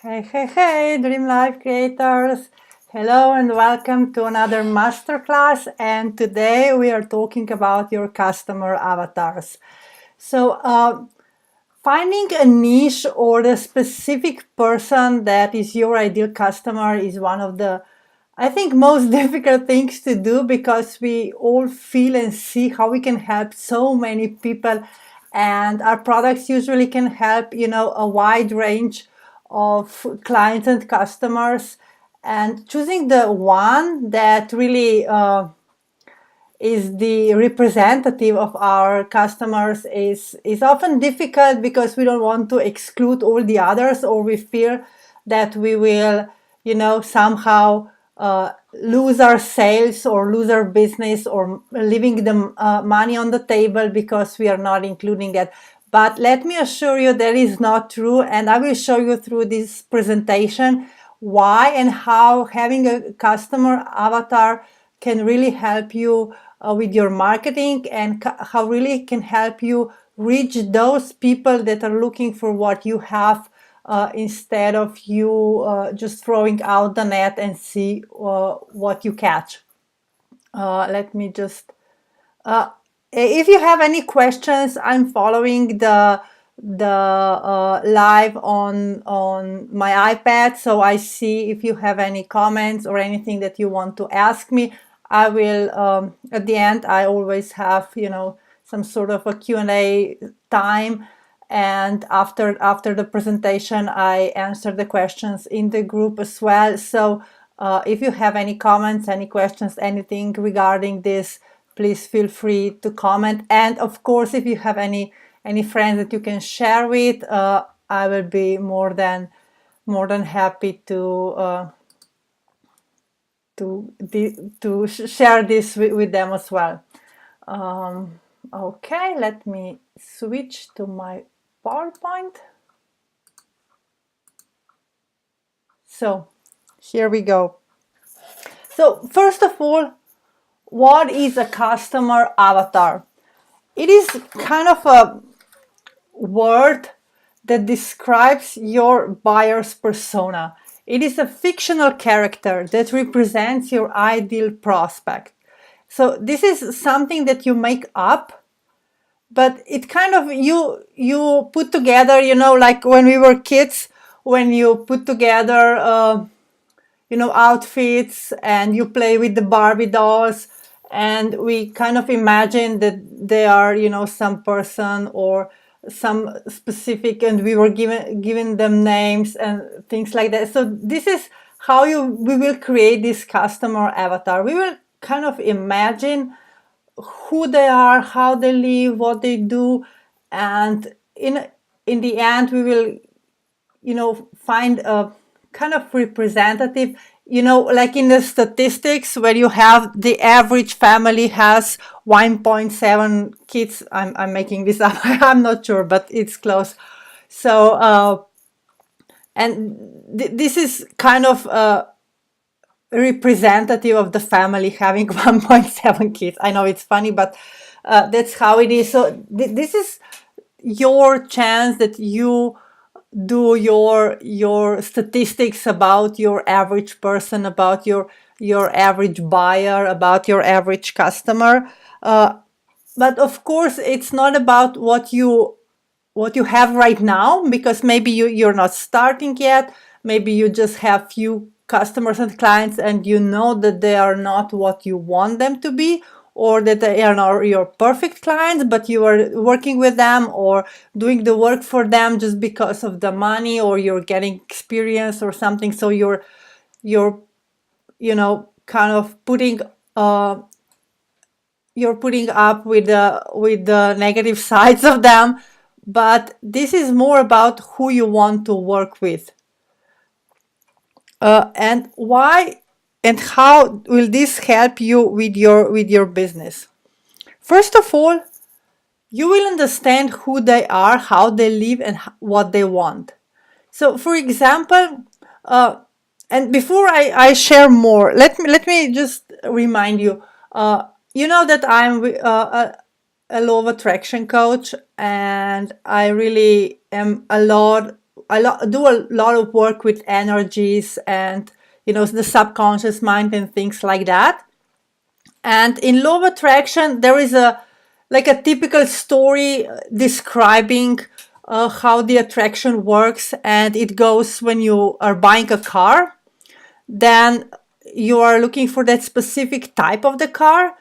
Hey, Dream Life creators. Hello and welcome to another masterclass. And today we are talking about your customer avatars. So, finding a niche or the specific person that is your ideal customer is one of the, I think, most difficult things to do, because we all feel and see how we can help so many people, and our products usually can help, a wide range of clients and customers. And choosing the one that really is the representative of our customers is often difficult, because we don't want to exclude all the others, or we fear that we will somehow lose our sales or lose our business, or leaving the money on the table because we are not including that. But let me assure you that is not true, and I will show you through this presentation why and how having a customer avatar can really help you with your marketing, and how really can help you reach those people that are looking for what you have, instead of you just throwing out the net and see what you catch. Let me just if you have any questions, I'm following the live on my iPad, so I see if you have any comments or anything that you want to ask me. I will at the end, I always have some sort of a Q&A time, and after the presentation I answer the questions in the group as well. So if you have any comments, any questions, anything regarding this, please feel free to comment. And of course, if you have any friends that you can share with, I will be more than happy to share this with them as well. Okay, let me switch to my PowerPoint. So here we go. So first of all, what is a customer avatar? It is kind of a word that describes your buyer's persona. It is a fictional character that represents your ideal prospect. So this is something that you make up, but it kind of you put together, like when we were kids, when you put together outfits and you play with the Barbie dolls, and we kind of imagine that they are some person or some specific, and we were given them names and things like that. So this is how we will create this customer avatar. We will kind of imagine who they are, how they live, what they do, and in the end we will find a kind of representative, like in the statistics where you have the average family has 1.7 kids. I'm making this up. I'm not sure, but it's close. So and this is kind of representative of the family having 1.7 kids. I know it's funny, but that's how it is. So this is your chance that you do your statistics about your average person, about your average buyer, about your average customer. But of course, it's not about what you have right now, because maybe you're not starting yet. Maybe you just have few customers and clients, and you know that they are not what you want them to be, or that they are not your perfect clients, but you are working with them or doing the work for them just because of the money, or you're getting experience or something. So you're kind of putting you're putting up with the negative sides of them. But this is more about who you want to work with. And why and how will this help you with your business? First of all, you will understand who they are, how they live, and what they want. So, for example, and before I share more, let me just remind you. You know that I'm a law of attraction coach, and I really am a lot do a lot of work with energies and, the subconscious mind and things like that. And in law of attraction, there is a typical story describing how the attraction works. And it goes, when you are buying a car, then you are looking for that specific type of the car,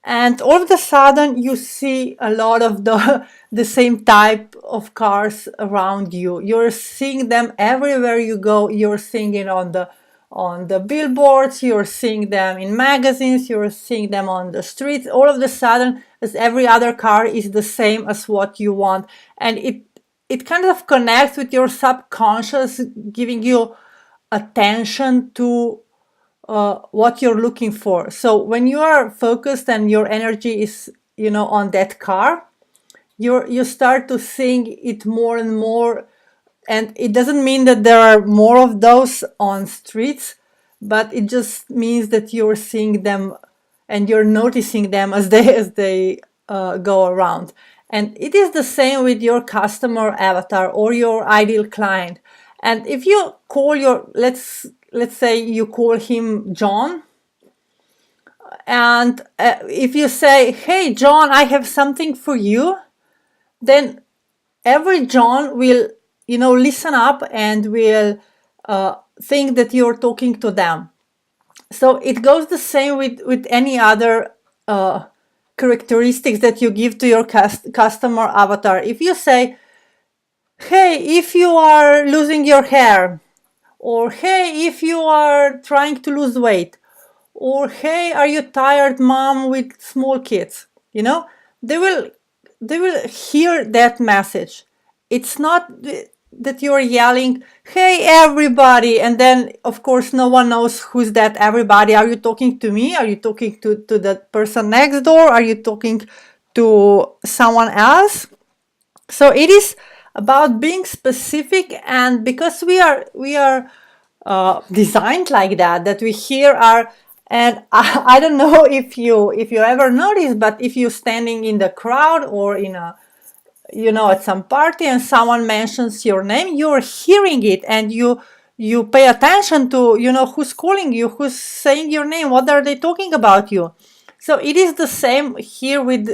and all of a sudden you see a lot of the same type of cars around you. You're seeing them everywhere you go. You're seeing it on the billboards, you're seeing them in magazines, you're seeing them on the streets. All of a sudden, as every other car is the same as what you want. And it kind of connects with your subconscious, giving you attention to what you're looking for. So when you are focused and your energy is, on that car, you start to seeing it more and more. And it doesn't mean that there are more of those on streets, but it just means that you're seeing them and you're noticing them as they go around. And it is the same with your customer avatar or your ideal client. And if you call let's say you call him John, and if you say, "Hey John, I have something for you," then every John will, listen up and will think that you're talking to them. So it goes the same with any other characteristics that you give to your customer avatar. If you say, "Hey, if you are losing your hair," or "Hey, if you are trying to lose weight," or "Hey, are you tired, mom, with small kids?" They will hear that message. It's not that you're yelling, "Hey everybody," and then of course no one knows who's that everybody. Are you talking to me? Are you talking to the person next door? Are you talking to someone else? So it is about being specific, and because we are designed like that we hear our. And I don't know if you ever notice, but if you're standing in the crowd or in a, at some party, and someone mentions your name, you're hearing it, and you pay attention to, who's calling you, who's saying your name, what are they talking about you. So it is the same here with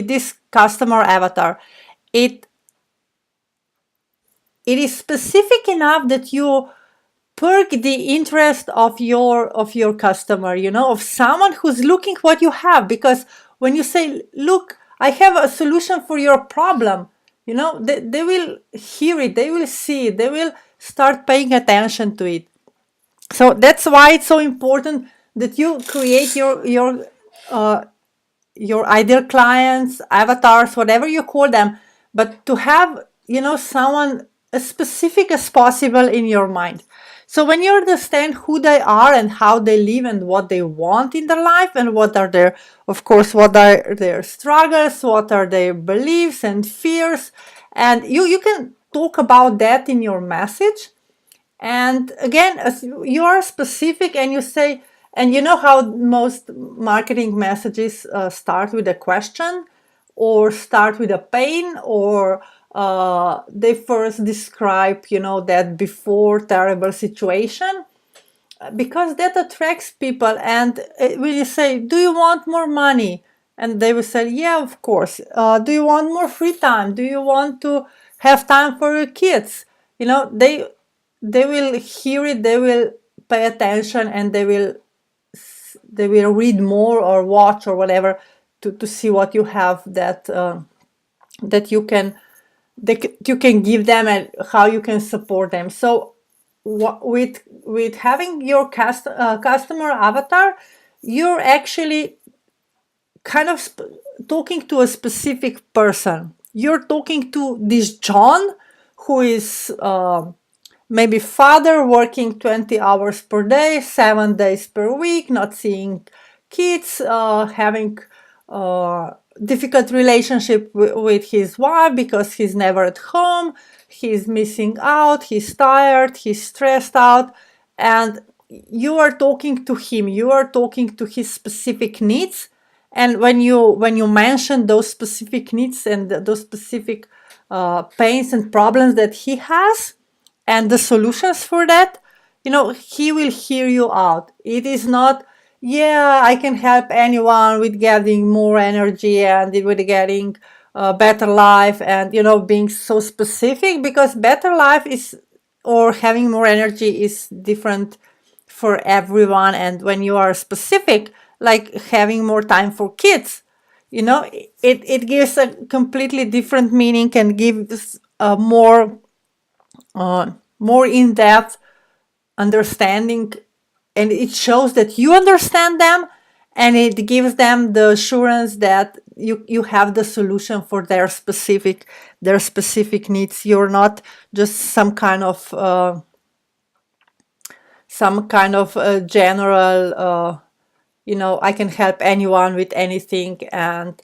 this customer avatar. It is specific enough that you perk the interest of your customer, of someone who's looking what you have. Because when you say, "Look, I have a solution for your problem," they will hear it, they will see it, they will start paying attention to it. So that's why it's so important that you create your ideal clients, avatars, whatever you call them, but to have, someone as specific as possible in your mind. So when you understand who they are and how they live and what they want in their life, and what are their struggles, what are their beliefs and fears, and you can talk about that in your message. And again, as you are specific and you say, and you know how most marketing messages start with a question, or start with a pain, or they first describe, that before terrible situation, because that attracts people. And when you say, "Do you want more money?" and they will say, "Yeah, of course." "Do you want more free time? Do you want to have time for your kids?" They will hear it, they will pay attention, and they will read more or watch or whatever to see what you have that you can give them, and how you can support them. So with having your customer avatar, you're actually kind of talking to a specific person. You're talking to this John, who is maybe father, working 20 hours per day, 7 days per week, not seeing kids, having difficult relationship with his wife because he's never at home, he's missing out, he's tired, he's stressed out. And you are talking to him, you are talking to his specific needs. And when you mention those specific needs and those specific pains and problems that he has, and the solutions for that, he will hear you out. It is not, yeah, I can help anyone with getting more energy and with getting a better life, and being so specific, because better life is, or having more energy is different for everyone. And when you are specific, like having more time for kids, it gives a completely different meaning and gives a more in-depth understanding, and it shows that you understand them, and it gives them the assurance that you have the solution for their specific needs. You're not just some kind of general, I can help anyone with anything, and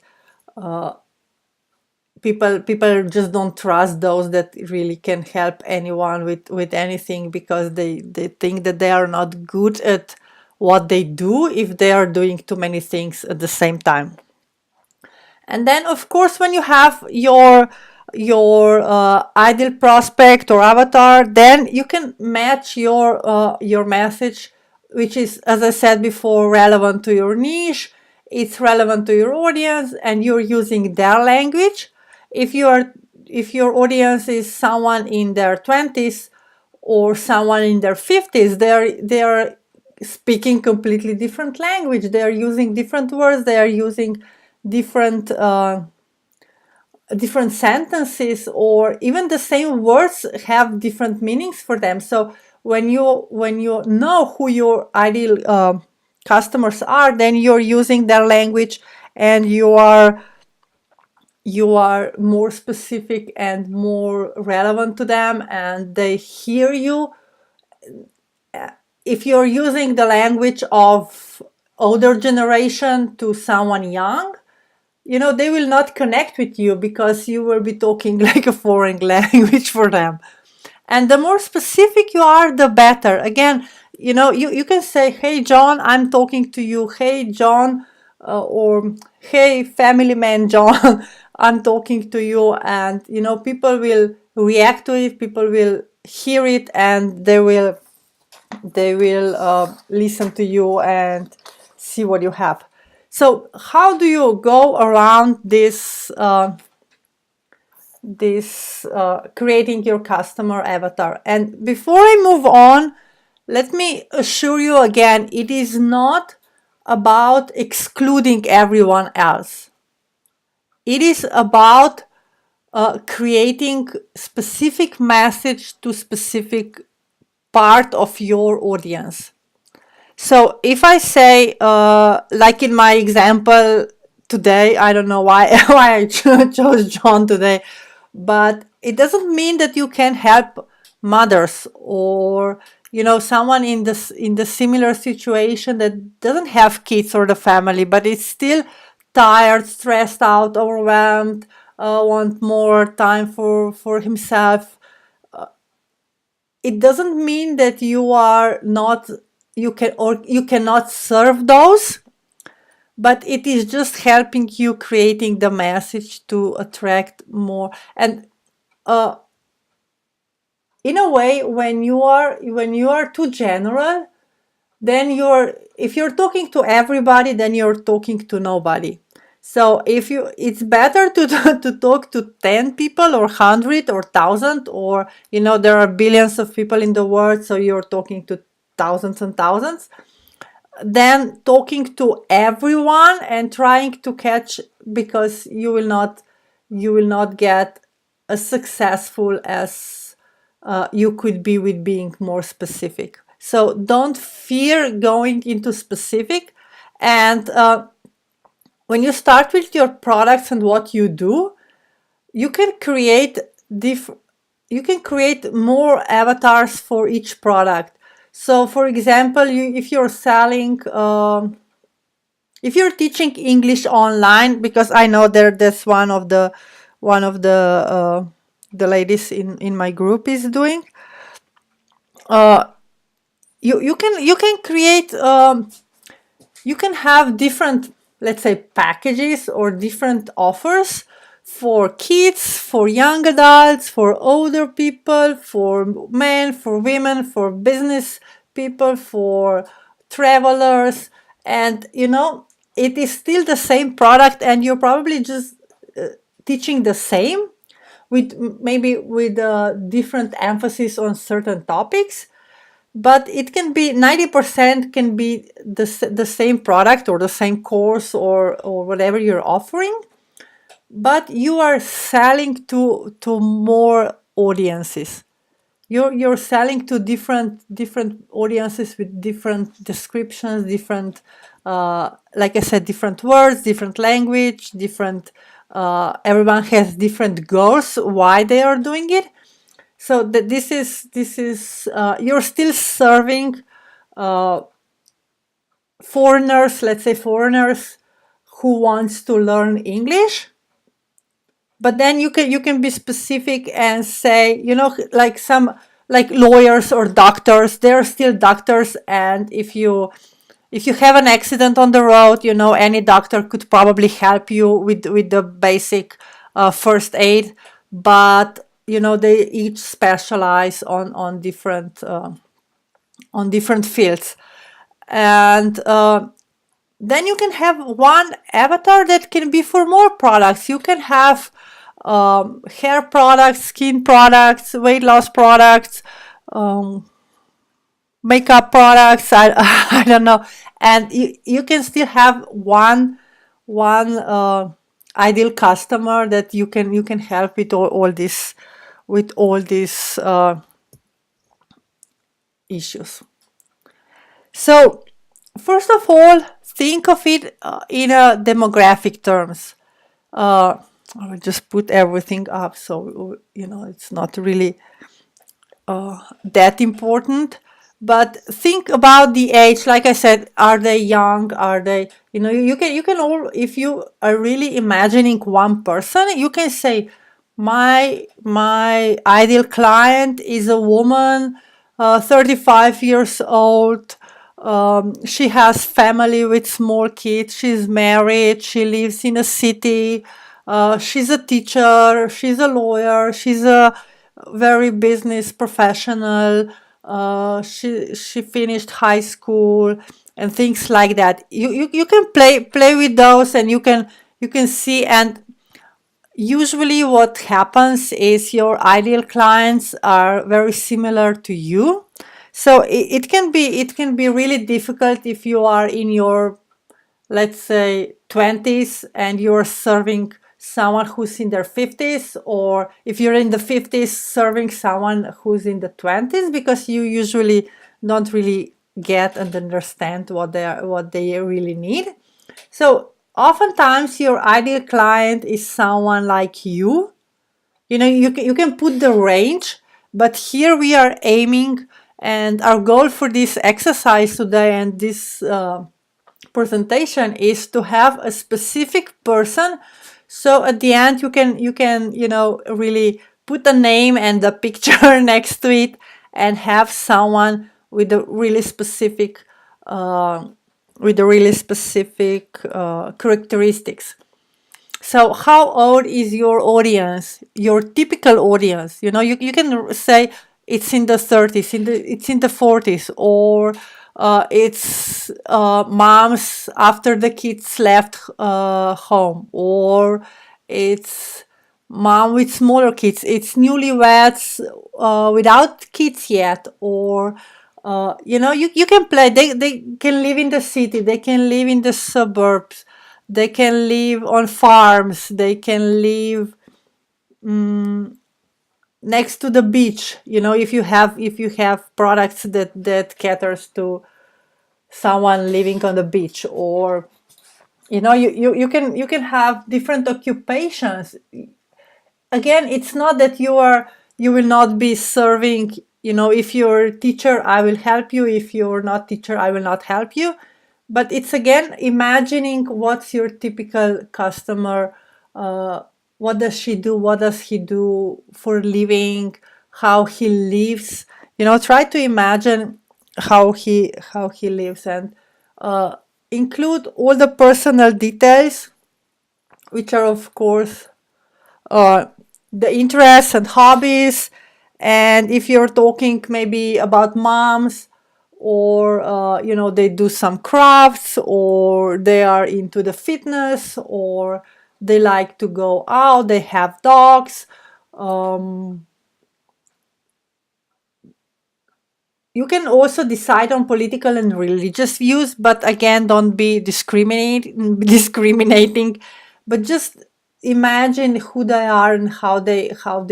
people just don't trust those that really can help anyone with anything, because they think that they are not good at what they do if they are doing too many things at the same time. And then, of course, when you have your ideal prospect or avatar, then you can match your message, which is, as I said before, relevant to your niche. It's relevant to your audience, and you're using their language. If your audience is someone in their 20s or someone in their 50s, they're speaking completely different language. They are using different words. They are using different different sentences, or even the same words have different meanings for them. So when you know who your ideal customers are, then you're using their language, and you are more specific and more relevant to them, and they hear you. If you're using the language of older generation to someone young, they will not connect with you, because you will be talking like a foreign language for them. And the more specific you are, the better. Again, you can say, hey, John, I'm talking to you. Hey, John, or hey, family man, John, I'm talking to you. And, people will react to it. People will hear it, and they will listen to you and see what you have. So how do you go around this creating your customer avatar? And before I move on, let me assure you again, it is not about excluding everyone else. It is about creating specific message to specific part of your audience. So if I say, like in my example today, I don't know why why I chose John today, but it doesn't mean that you can help mothers, or someone in the similar situation that doesn't have kids or the family, but is still tired, stressed out, overwhelmed, want more time for himself. It doesn't mean that you cannot serve those, but it is just helping you creating the message to attract more. And in a way, when you are too general, then if you're talking to everybody, then you're talking to nobody. So it's better to to talk to 10 people or 100 or 1,000, or there are billions of people in the world, so you're talking to thousands and thousands, than talking to everyone and trying to catch, because you will not get as successful as you could be with being more specific. So don't fear going into specific. And when you start with your products and what you do, you can create more avatars for each product. So for example, if you're selling, if you're teaching English online, because I know that's one of the ladies in my group is doing, you can create, you can have different, let's say, packages or different offers for kids, for young adults, for older people, for men, for women, for business people, for travelers. And it is still the same product, and you're probably just teaching the same, with maybe with a different emphasis on certain topics. But it can be 90% can be the same product or the same course or whatever you're offering, but you are selling to more audiences. You're selling to different audiences with different descriptions, different like I said, different words, different language, different everyone has different goals why they are doing it. So that this is you're still serving foreigners, let's say foreigners who wants to learn English. But then you can be specific and say, like some, like lawyers or doctors, they're still doctors, and if you have an accident on the road, any doctor could probably help you with the basic first aid. But they each specialize on different fields. And then you can have one avatar that can be for more products. You can have hair products, skin products, weight loss products, makeup products. I don't know. And you can still have one ideal customer that you can help with all these issues. So first of all, think of it in a demographic terms. I will just put everything up, so it's not really that important. But think about the age. Like I said, are they young? Are they? You can all, if you are really imagining one person, you can say, my ideal client is a woman, 35 years old. She has family with small kids. She's married. She lives in a city. She's a teacher. She's a lawyer. She's a very business professional. She finished high school and things like that. You can play with those, and you can see. And usually what happens is your ideal clients are very similar to you. So it can be really difficult if you are in your, let's say, 20s, and you're serving someone who's in their 50s, or if you're in the 50s serving someone who's in the 20s, because you usually don't really get and understand what they really need. So oftentimes your ideal client is someone like you. You can put the range, but here we are aiming, and our goal for this exercise today and this presentation is to have a specific person. So at the end you can really put a name and a picture next to it, and have someone with a really specific characteristics. So how old is your audience, your typical audience? You can say it's in the 30s, it's in the 40s, or it's moms after the kids left home, or it's mom with smaller kids, it's newlyweds without kids yet, or you can play. They can live in the city, they can live in the suburbs, they can live on farms, they can live next to the beach. If you have products that caters to someone living on the beach, or you can have different occupations. Again, it's not that you will not be serving. If you're a teacher, I will help you. If you're not teacher, I will not help you. But it's, again, imagining what's your typical customer. What does she do? What does he do for a living? How he lives? Try to imagine how he lives, and include all the personal details, which are, of course, uh, the interests and hobbies. And if you're talking maybe about moms, or they do some crafts, or they are into the fitness, or they like to go out, they have dogs. um, you can also decide on political and religious views, but again, don't be discriminating, but just imagine who they are and how they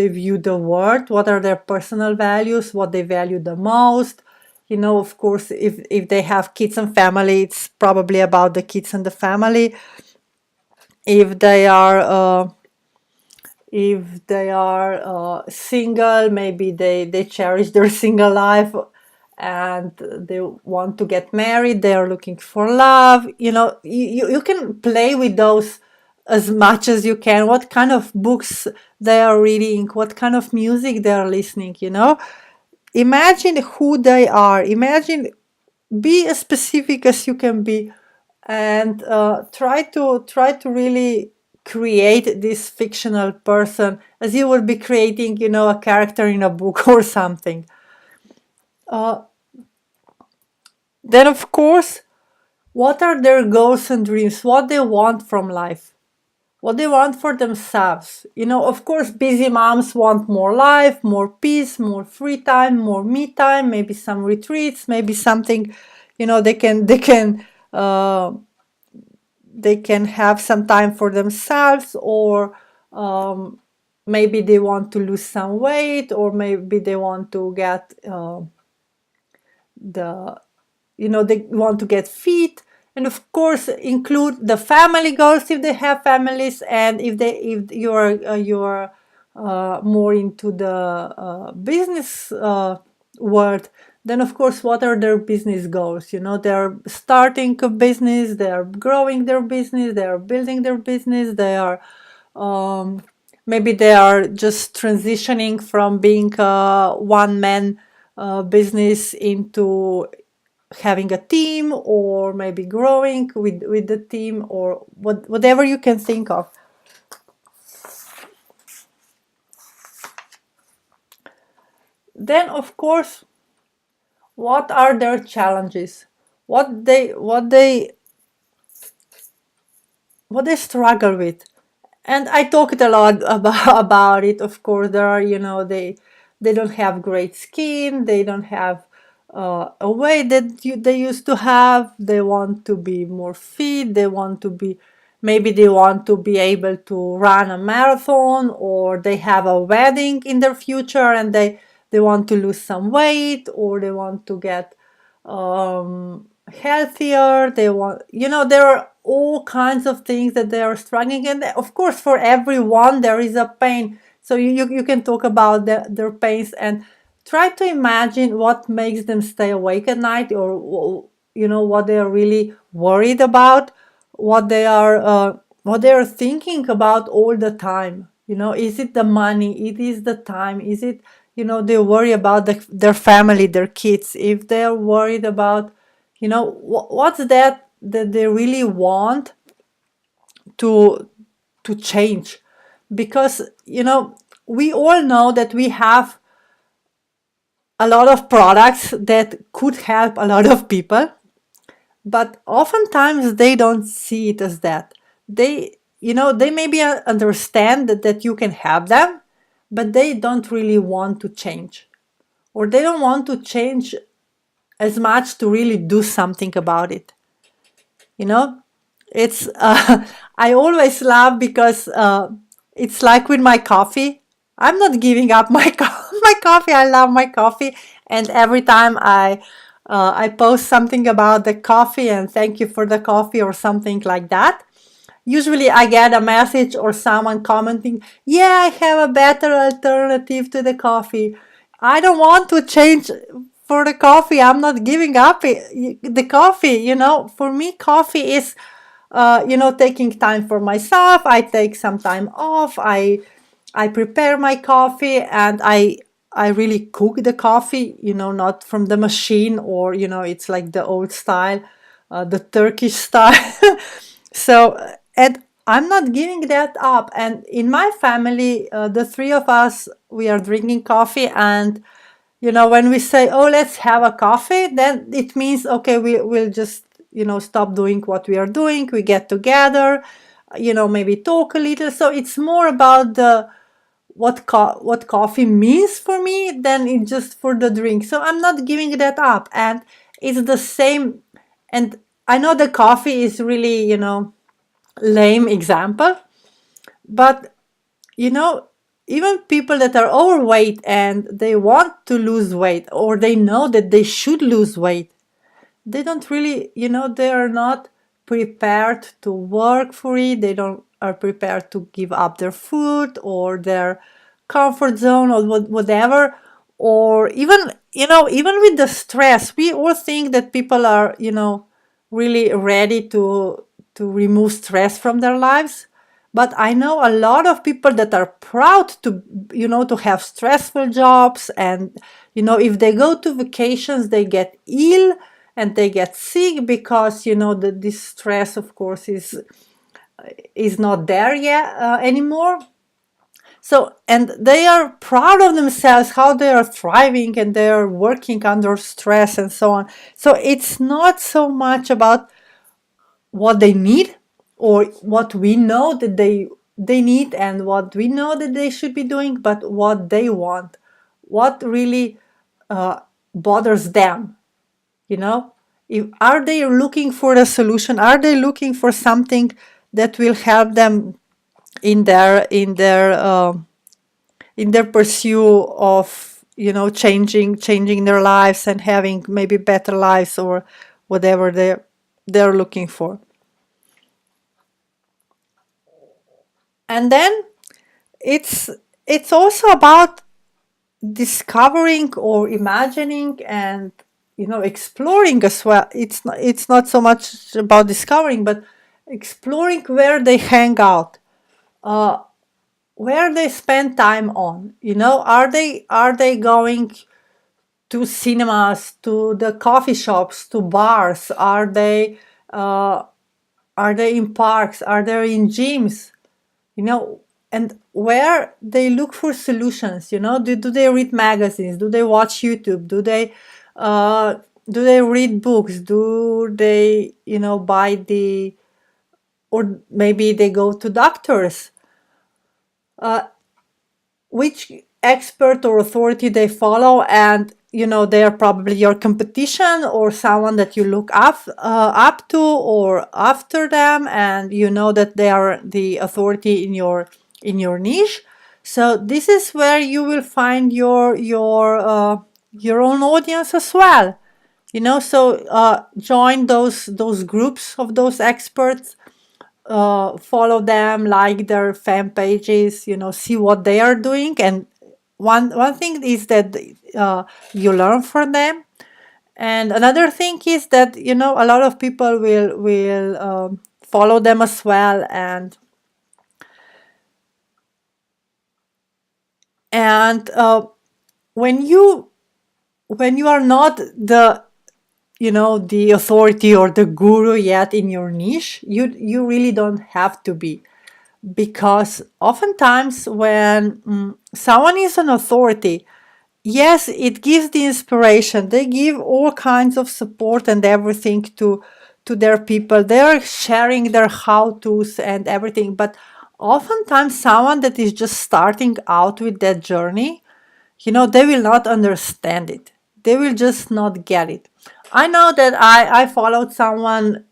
view the world, what are their personal values, what they value the most. Of course, if they have kids and family, it's probably about the kids and the family. If they are single, maybe they cherish their single life, and they want to get married, they are looking for love. You can play with those as much as you can, what kind of books they are reading, what kind of music they are listening. Imagine who they are. Imagine, be as specific as you can be, and try to really create this fictional person as you would be creating, a character in a book or something. uh, then, of course, what are their goals and dreams, what they want from life, what they want for themselves. Of course, busy moms want more life, more peace, more free time, more me time, maybe some retreats, maybe something, uh, they can have some time for themselves, or maybe they want to lose some weight, or maybe they want to get the they want to get fit. And of course, include the family goals if they have families, and if you're more into the business world, then of course, what are their business goals? They're starting a business, they're growing their business, they are building their business, they are um, maybe they are just transitioning from being a one man business into having a team, or maybe growing with the team, or whatever you can think of. Then, of course, what are their challenges, what they struggle with. And I talked a lot about it. Of course, there are, they don't have great skin, they don't have a way that they used to have. They want to be more fit, maybe they want to be able to run a marathon, or they have a wedding in their future, and they want to lose some weight, or they want to get healthier. They want, there are all kinds of things that they are struggling. And of course, for everyone there is a pain, so you can talk about their pains, and try to imagine what makes them stay awake at night, or what they are really worried about, what they are thinking about all the time. Is it the money, it is the time, is it, they worry about their family, their kids. If they're worried about, what's that they really want to change. Because we all know that we have a lot of products that could help a lot of people, but oftentimes they don't see it as that. They maybe understand that you can have them, but they don't really want to change, or they don't want to change as much to really do something about it. you know it's I always laugh because it's like with my coffee. I'm not giving up my my coffee. I love my coffee, and every time I post something about the coffee and thank you for the coffee or something like that, usually I get a message or someone commenting, yeah, I have a better alternative to the coffee. I don't want to change for the coffee. I'm not giving up the coffee. For me, coffee is, taking time for myself. I take some time off. I prepare my coffee, and I really cook the coffee, not from the machine, or, it's like the old style, the Turkish style. So, and I'm not giving that up. And in my family, the three of us, we are drinking coffee. And, when we say, oh, let's have a coffee, then it means, okay, we'll just, stop doing what we are doing. We get together, maybe talk a little. So it's more about what coffee means for me than it's just for the drink. So I'm not giving that up. And it's the same. And I know the coffee is really, lame example, but even people that are overweight and they want to lose weight, or they know that they should lose weight, they don't really, they are not prepared to work for it. They don't are prepared to give up their food or their comfort zone or whatever. Or even, even with the stress, we all think that people are, really ready to remove stress from their lives. But I know a lot of people that are proud to, to have stressful jobs. And, if they go to vacations, they get ill and they get sick because, this stress, of course, is not there yet anymore. So, and they are proud of themselves, how they are thriving and they are working under stress and so on. So it's not so much about what they need or what we know that they need and what we know that they should be doing, but what they want, what really bothers them. Are they looking for a solution? Are they looking for something that will help them in their pursuit of changing their lives and having maybe better lives or whatever they're looking for? And then it's also about discovering or imagining and exploring as well. It's not so much about discovering, but exploring where they hang out, where they spend time on. Are they going to cinemas, to the coffee shops, to bars? Are they in parks? Are they in gyms? And where they look for solutions. Do they read magazines? Do they watch YouTube? Do they read books? Do they buy or maybe they go to doctors? Which expert or authority they follow? And they are probably your competition or someone that you look up to or after them, and that they are the authority in your niche. So this is where you will find your own audience as well. So join those groups of those experts, follow them, like their fan pages, see what they are doing. And one thing is that you learn from them, and another thing is that a lot of people will follow them as well. And when you are not the authority or the guru yet in your niche, you really don't have to be. Because oftentimes when someone is an authority, yes, it gives the inspiration. They give all kinds of support and everything to their people. They are sharing their how-tos and everything. But oftentimes someone that is just starting out with that journey, they will not understand it. They will just not get it. I know that I followed someone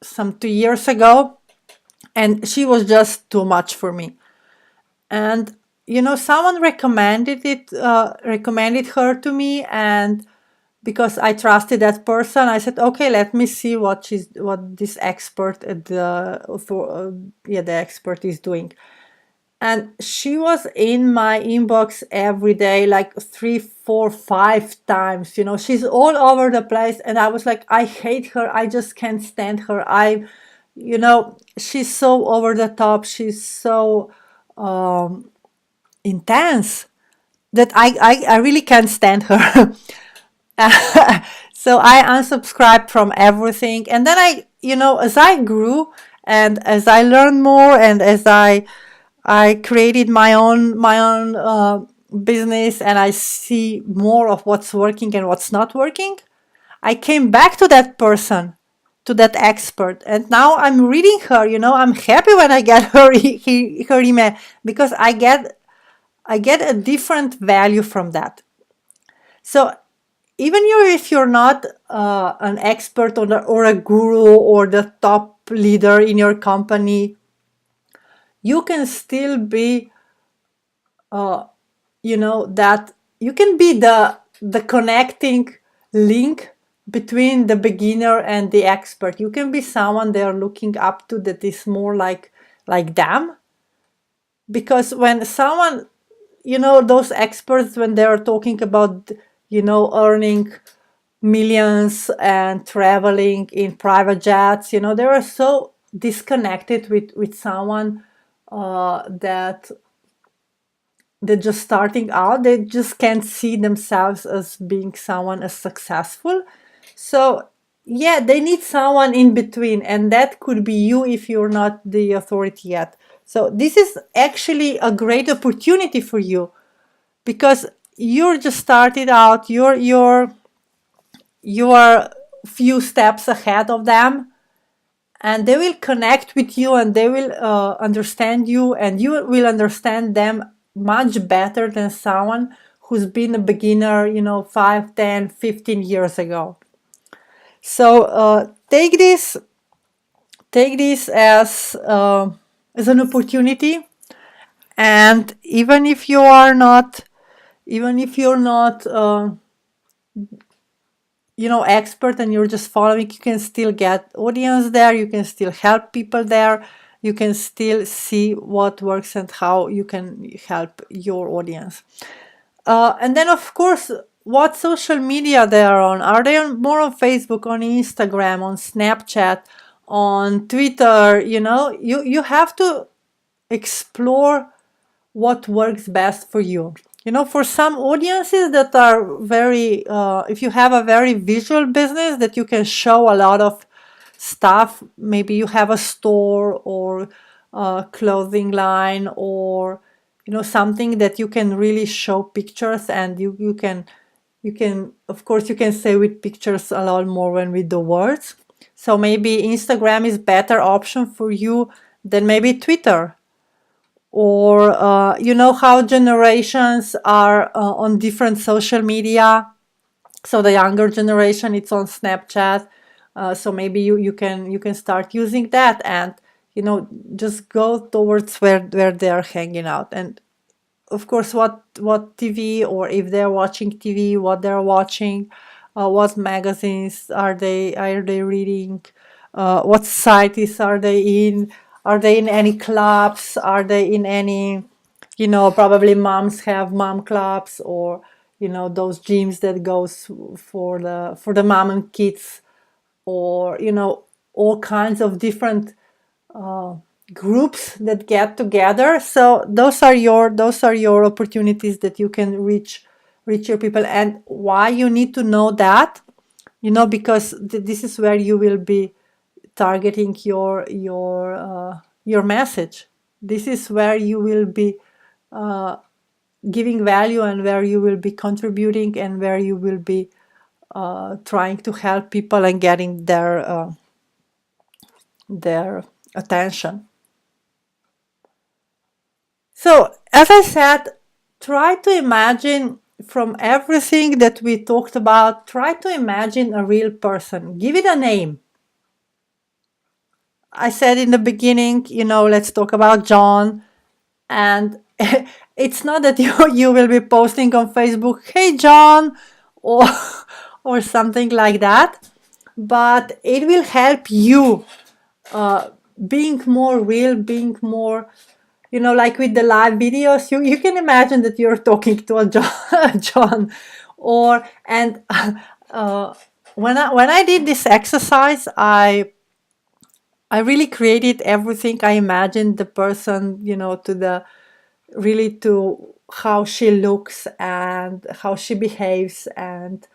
some 2 years ago, and she was just too much for me. And someone recommended her to me, and because I trusted that person, I said, okay, let me see what this expert at the expert is doing. And she was in my inbox every day, like 3, 4, 5 times. She's all over the place. And I was like, I hate her. I just can't stand her. She's so over the top. She's so intense that I really can't stand her. So I unsubscribed from everything. And then as I grew And as I learned more, and as I created my own business, and I see more of what's working and what's not working, I came back to that person, to that expert, and now I'm reading her. I'm happy when I get her email, because I get a different value from that. So even if you're not an expert or a guru or the top leader in your company, you can still be, that you can be the connecting link between the beginner and the expert. You can be someone they are looking up to, that is more like them. Because when someone, those experts, when they are talking about, earning millions and traveling in private jets, they are so disconnected with someone that they're just starting out. They just can't see themselves as being someone as successful. So yeah, they need someone in between, and that could be you if you're not the authority yet. So this is actually a great opportunity for you, because you're just started out. You're few steps ahead of them, and they will connect with you, and they will understand you, and you will understand them much better than someone who's been a beginner 5, 10, 15 years ago. So take this as an opportunity. And even if you're not expert, and you're just following, you can still get audience there, you can still help people there, you can still see what works and how you can help your audience. And then, of course, what social media they are on. Are they more on Facebook, on Instagram, on Snapchat, on Twitter? You have to explore what works best for you. For some audiences that are very, if you have a very visual business that you can show a lot of stuff, maybe you have a store or a clothing line, or something that you can really show pictures, and you can, of course, you can say with pictures a lot more than with the words. So maybe Instagram is better option for you than maybe Twitter. Or how generations are on different social media. So the younger generation, it's on Snapchat. So maybe you can start using that, and just go towards where they're hanging out. And of course, what TV, or if they're watching TV, what they're watching, what magazines are they reading, what societies are they in, are they in any clubs, are they in any, probably moms have mom clubs, or those gyms that goes for the mom and kids, or all kinds of different groups that get together. So those are your opportunities that you can reach your people. And why you need to know that, because this is where you will be targeting your message. This is where you will be giving value, and where you will be contributing, and where you will be trying to help people and getting their attention. So, as I said, try to imagine, from everything that we talked about, try to imagine a real person. Give it a name. I said in the beginning, let's talk about John. And it's not that you will be posting on Facebook, "Hey John," or or something like that, but it will help you being more real, being more, like with the live videos. You can imagine that you're talking to a John, John. When I did this exercise, I really created everything. I imagined the person, to how she looks, and how she behaves, and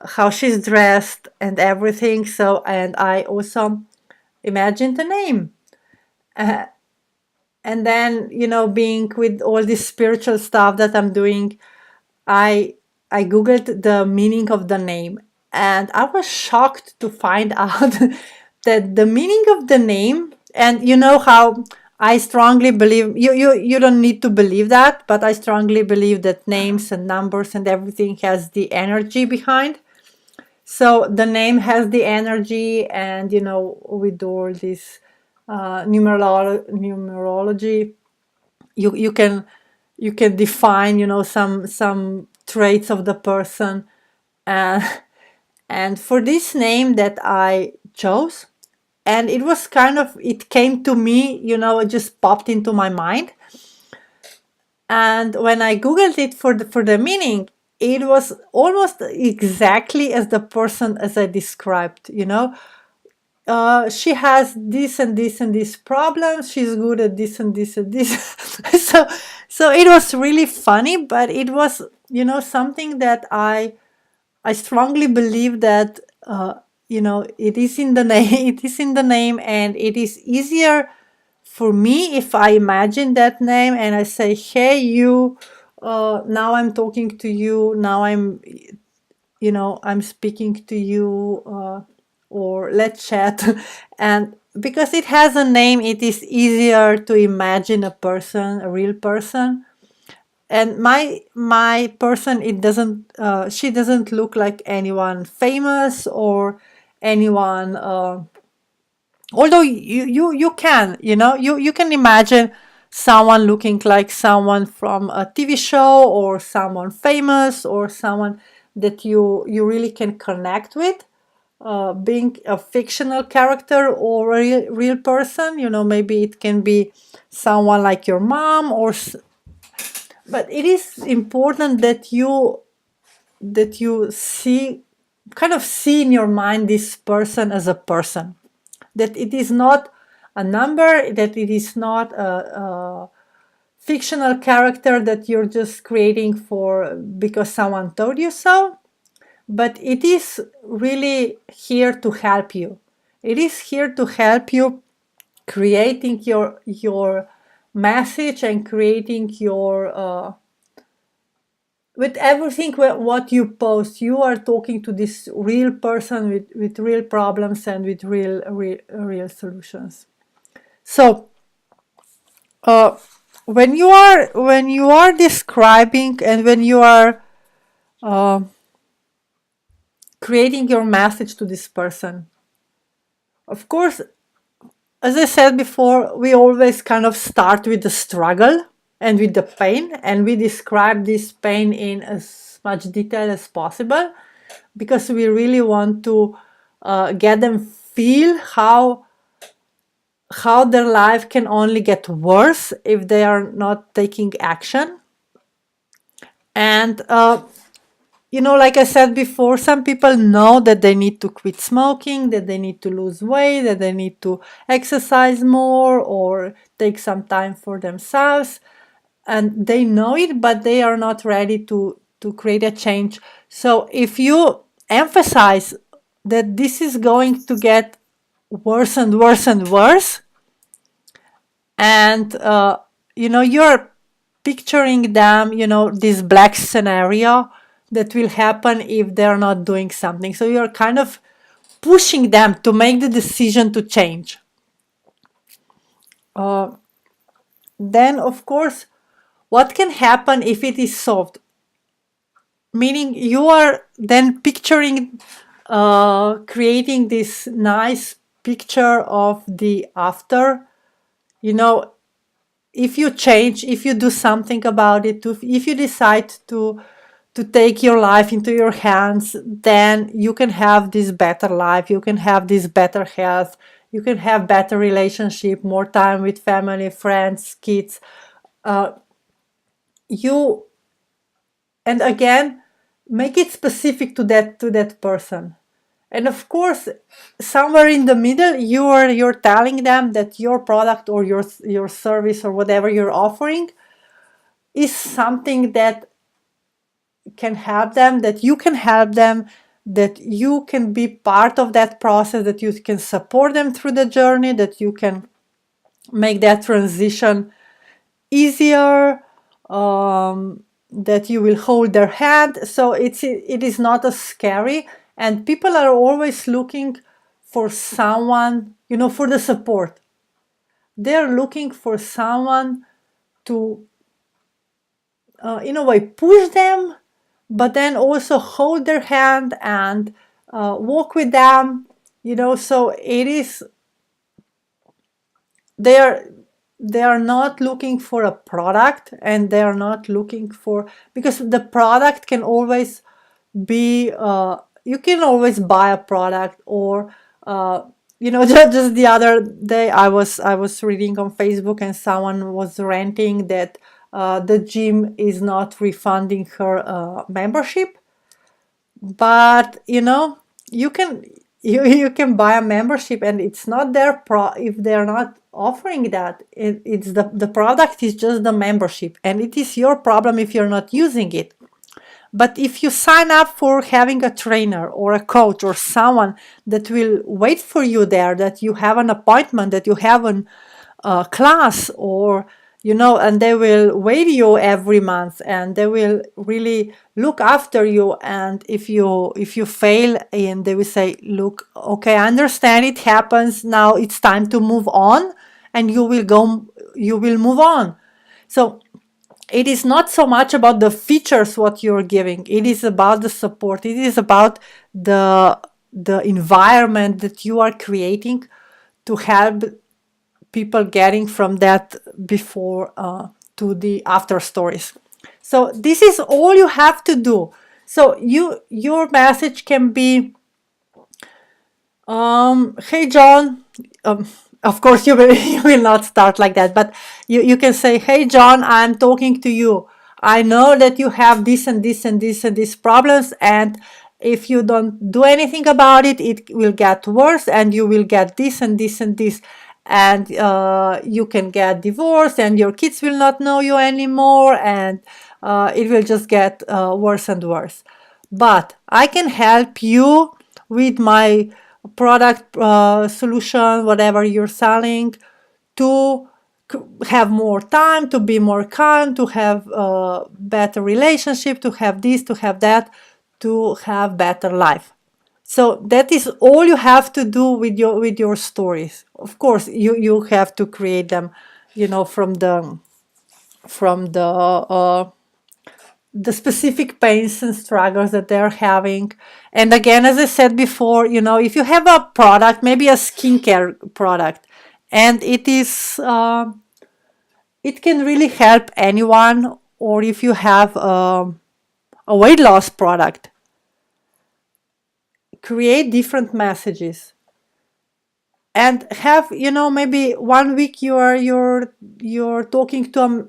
how she's dressed, and everything. So, and I also imagined the name. Uh, and then, being with all this spiritual stuff that I'm doing, I I googled the meaning of the name, and I was shocked to find out that the meaning of the name, and you know how I strongly believe, you don't need to believe that, but I strongly believe that names and numbers and everything has the energy behind. So the name has the energy, and we do all this numerology. You can define some traits of the person, uh, and for this name that I chose, and it came to me, it just popped into my mind. And when I googled it for the meaning, it was almost exactly as the person as I described. She has this and this and this problems. She's good at this and this and this. so so it was really funny, but it was something that I strongly believe that it is in the name. It is in the name, and it is easier for me if I imagine that name and I say, "Hey, you." Now I'm talking to you. Now I'm speaking to you, or let's chat. And because it has a name, it is easier to imagine a person, a real person. And my person, it doesn't she doesn't look like anyone famous or anyone, although you can, you can imagine someone looking like someone from a TV show, or someone famous, or someone that you really can connect with, being a fictional character or a real person. Maybe it can be someone like your mom, but it is important that you see in your mind this person as a person, that it is not a number, that it is not a fictional character that you're just creating for because someone told you so, but it is really here to help you. It is here to help you creating your message, and creating your with everything what you post. You are talking to this real person with real problems and with real solutions. So uh, when you are describing, and when you are uh, creating your message to this person, of course, as I said before, we always kind of start with the struggle and with the pain, and we describe this pain in as much detail as possible, because we really want to get them feel how their life can only get worse if they are not taking action. And like I said before, some people know that they need to quit smoking, that they need to lose weight, that they need to exercise more, or take some time for themselves, and they know it, but they are not ready to create a change. So if you emphasize that this is going to get worse and worse and worse, and you're picturing them, this black scenario that will happen if they're not doing something, so you're kind of pushing them to make the decision to change. uh, then of course, what can happen if it is solved? Meaning, you are then picturing, creating this nice picture of the after. you know if you change, if you do something about it, if you decide to take your life into your hands, then you can have this better life, you can have this better health, you can have better relationship, more time with family, friends, kids. You And again, make it specific to that person. And of course, somewhere in the middle, you're telling them that your product, or your service, or whatever you're offering, is something that can help them, that you can help them, that you can be part of that process, that you can support them through the journey, that you can make that transition easier, that you will hold their hand. So it is not as scary, and people are always looking for someone, for the support. They're looking for someone to, in a way, push them, but then also hold their hand and walk with them. So it is, they are they are not looking for a product, and they are not looking for, because the product can always be, you can always buy a product, or just the other day I was reading on Facebook, and someone was ranting that the gym is not refunding her membership. But you can you can buy a membership, and it's not their if they're not offering that, it's the product is just the membership, and it is your problem if you're not using it. But if you sign up for having a trainer or a coach or someone that will wait for you there, that you have an appointment, that you have a class, or and they will weigh you every month, and they will really look after you, and if you fail, and they will say, look, okay, I understand, it happens, now it's time to move on, and you will move on. So it is not so much about the features what you're giving, it is about the support, it is about the environment that you are creating to help people getting from that before to the after stories. So this is all you have to do. So your message can be, hey John, of course you will you will not start like that, but you can say, hey John, I'm talking to you. I know that you have this and this and this and these problems, and if you don't do anything about it, it will get worse, and you will get this and this and this, and you can get divorced, and your kids will not know you anymore, and it will just get worse and worse. But I can help you with my product, solution, whatever you're selling, to have more time, to be more calm, to have a better relationship, to have this, to have that, to have better life. So that is all you have to do with your stories. Of course, you have to create them, from the specific pains and struggles that they're having. And again, as I said before, if you have a product, maybe a skincare product, and it can really help anyone, or if you have a weight loss product, create different messages, and have, maybe one week you're talking to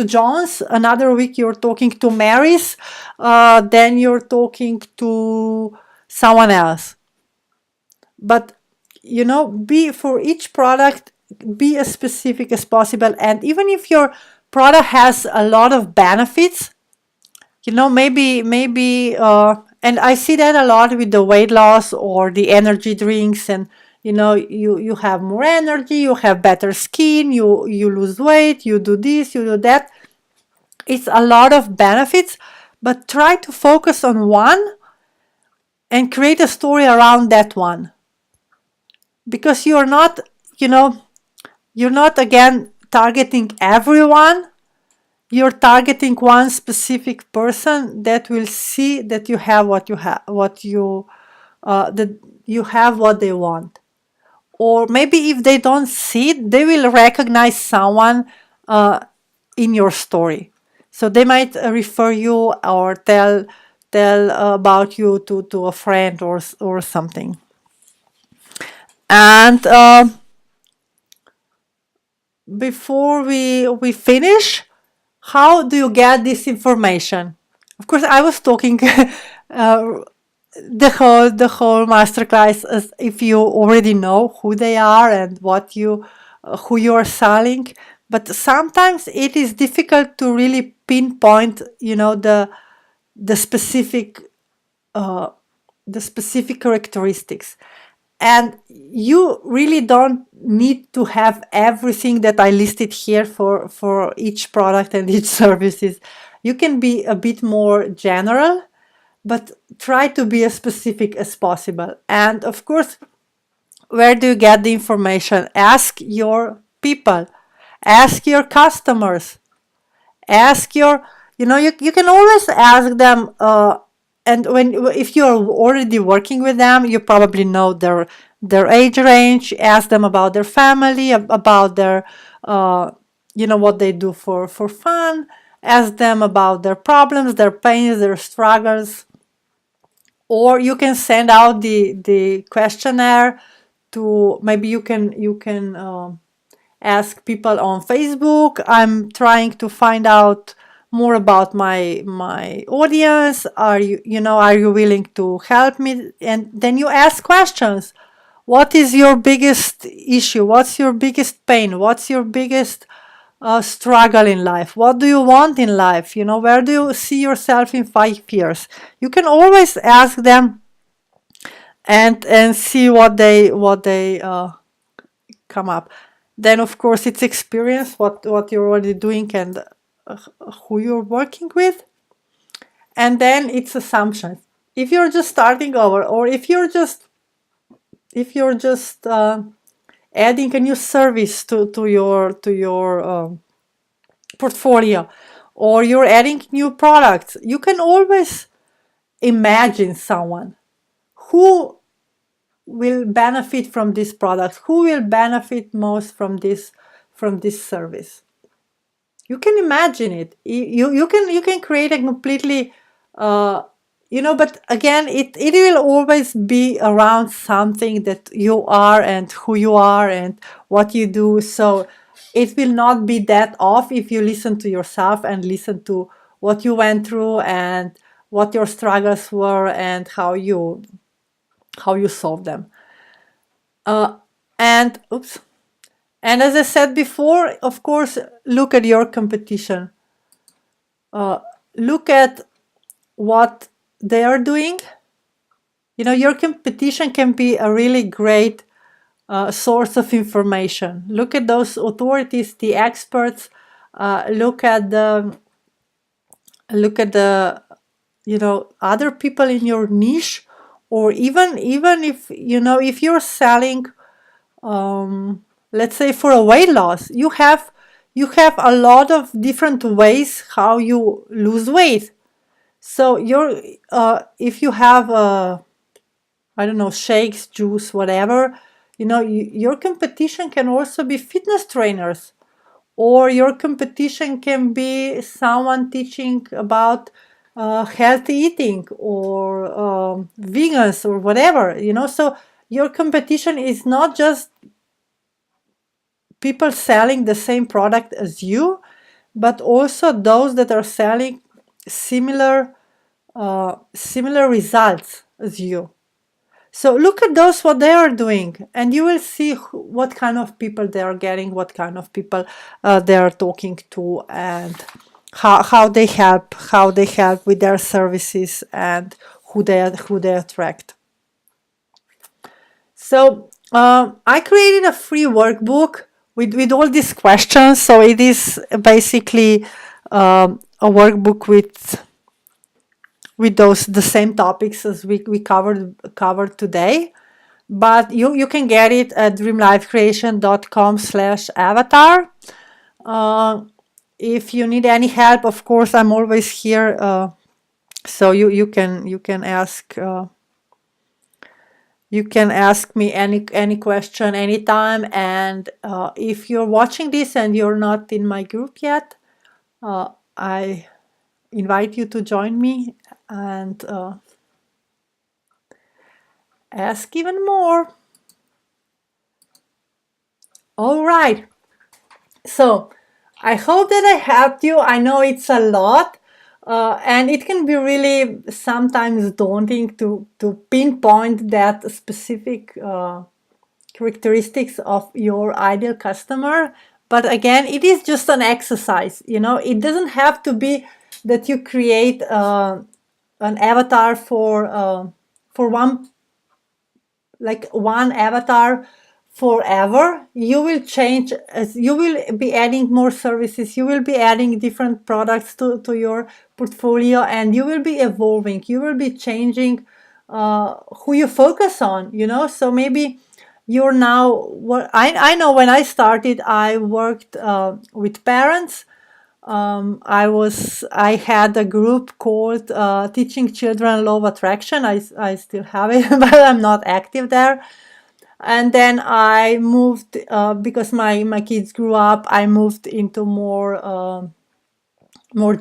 John's, another week you're talking to Mary's, then you're talking to someone else. But be, for each product, be as specific as possible. And even if your product has a lot of benefits, maybe and I see that a lot with the weight loss or the energy drinks, and you have more energy, you have better skin, you lose weight, you do this, you do that. It's a lot of benefits, but try to focus on one and create a story around that one, because you're not again targeting everyone. You're targeting one specific person that will see that you have what you have, that you have what they want. Or maybe if they don't see it, they will recognize someone in your story. So they might refer you, or tell about you to a friend, or something. And before we finish, how do you get this information? Of course, I was talking the whole masterclass as if you already know who they are and who you are selling. But sometimes it is difficult to really pinpoint, the specific the specific characteristics. And you really don't need to have everything that I listed here for each product and each services. You can be a bit more general, but try to be as specific as possible. And of course, where do you get the information? Ask your people, ask your customers, ask your, you can always ask them. And if you're already working with them, you probably know their age range. Ask them about their family, about their what they do for fun. Ask them about their problems, their pains, their struggles. Or you can send out the questionnaire to, maybe you can ask people on Facebook. I'm trying to find out more about my audience. Are you willing to help me? And then you ask questions. What is your biggest issue? What's your biggest pain? What's your biggest struggle in life? What do you want in life? Where do you see yourself in 5 years? You can always ask them and see what they come up. Then of course it's experience, what you're already doing, and who you're working with. And then it's assumptions. If you're just starting over, or if you're just adding a new service to your portfolio, or you're adding new products, you can always imagine someone who will benefit from this product, who will benefit most from this service. You can imagine it. You can create a completely but again, it will always be around something that you are and who you are and what you do. So it will not be that off if you listen to yourself and listen to what you went through and what your struggles were and how you solve them. And as I said before, of course, look at your competition. Look at what they are doing. Your competition can be a really great source of information. Look at those authorities, the experts. Look at the other people in your niche, or even if you're selling, let's say, for a weight loss, you have a lot of different ways how you lose weight. So if you have I don't know, shakes, juice, whatever, your competition can also be fitness trainers, or your competition can be someone teaching about healthy eating, or vegans, or whatever, so your competition is not just people selling the same product as you, but also those that are selling similar results as you. So look at those, what they are doing, and you will see what kind of people they are getting, what kind of people they are talking to, and how they help with their services, and who they attract. So I created a free workbook with all these questions. So it is basically a workbook with the same topics as we covered today, but you can get it at dreamlifecreation.com/avatar. If you need any help, of course, I'm always here. So you can ask. You can ask me any question anytime, and if you're watching this and you're not in my group yet, I invite you to join me and ask even more. All right. So I hope that I helped you. I know it's a lot, and it can be really sometimes daunting to pinpoint that specific characteristics of your ideal customer. But again, it is just an exercise. It doesn't have to be that you create an avatar for one like one avatar forever. You will change, as you will be adding more services, you will be adding different products to your portfolio, and you will be evolving, you will be changing who you focus on, you know. So maybe you're now, what I know, when I started, I worked with parents. I had a group called Teaching Children Law of Attraction. I still have it, but I'm not active there. And then I moved, because my kids grew up, I moved into more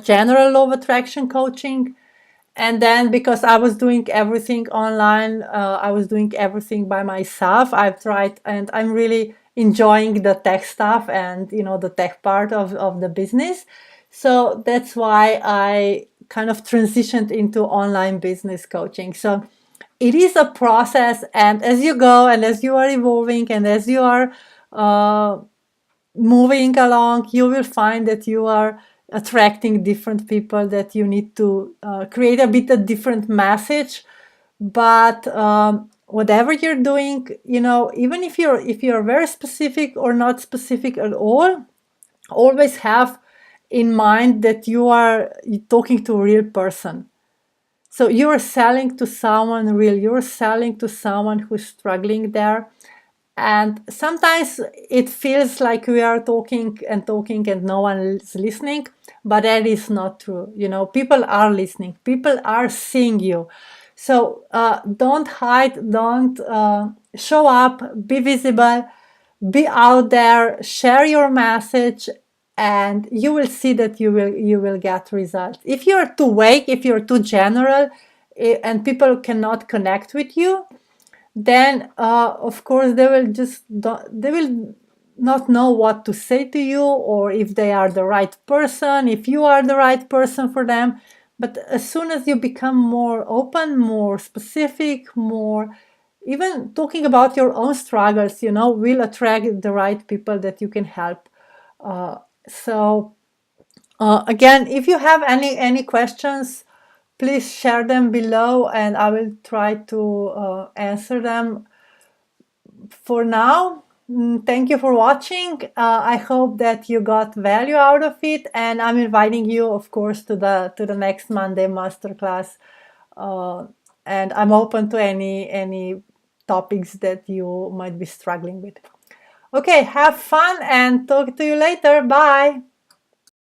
general law of attraction coaching. And then, because I was doing everything online, I was doing everything by myself. I've tried, and I'm really enjoying the tech stuff and, you know, the tech part of the business. So that's why I kind of transitioned into online business coaching. So it is a process, and as you go, and as you are evolving, and as you are moving along, you will find that you are attracting different people, that you need to create a bit of different message. But whatever you're doing, you know, even if you're very specific or not specific at all, always have in mind that you are talking to a real person. So you're selling to someone real, you're selling to someone who's struggling there. And sometimes it feels like we are talking and talking and no one is listening, but that is not true. You know, people are listening, people are seeing you. So don't hide, don't show up, be visible, be out there, share your message, and you will see that you will get results. If you're too vague, if you're too general, and people cannot connect with you, then of course they will not know what to say to you, or if they are the right person, if you are the right person for them. But as soon as you become more open, more specific, more even talking about your own struggles, you know, will attract the right people that you can help. So again, if you have any questions, please share them below, and I will try to answer them. For now, thank you for watching. I hope that you got value out of it, and I'm inviting you, of course, to the next Monday masterclass. And I'm open to any topics that you might be struggling with. Okay, have fun, and talk to you later. Bye.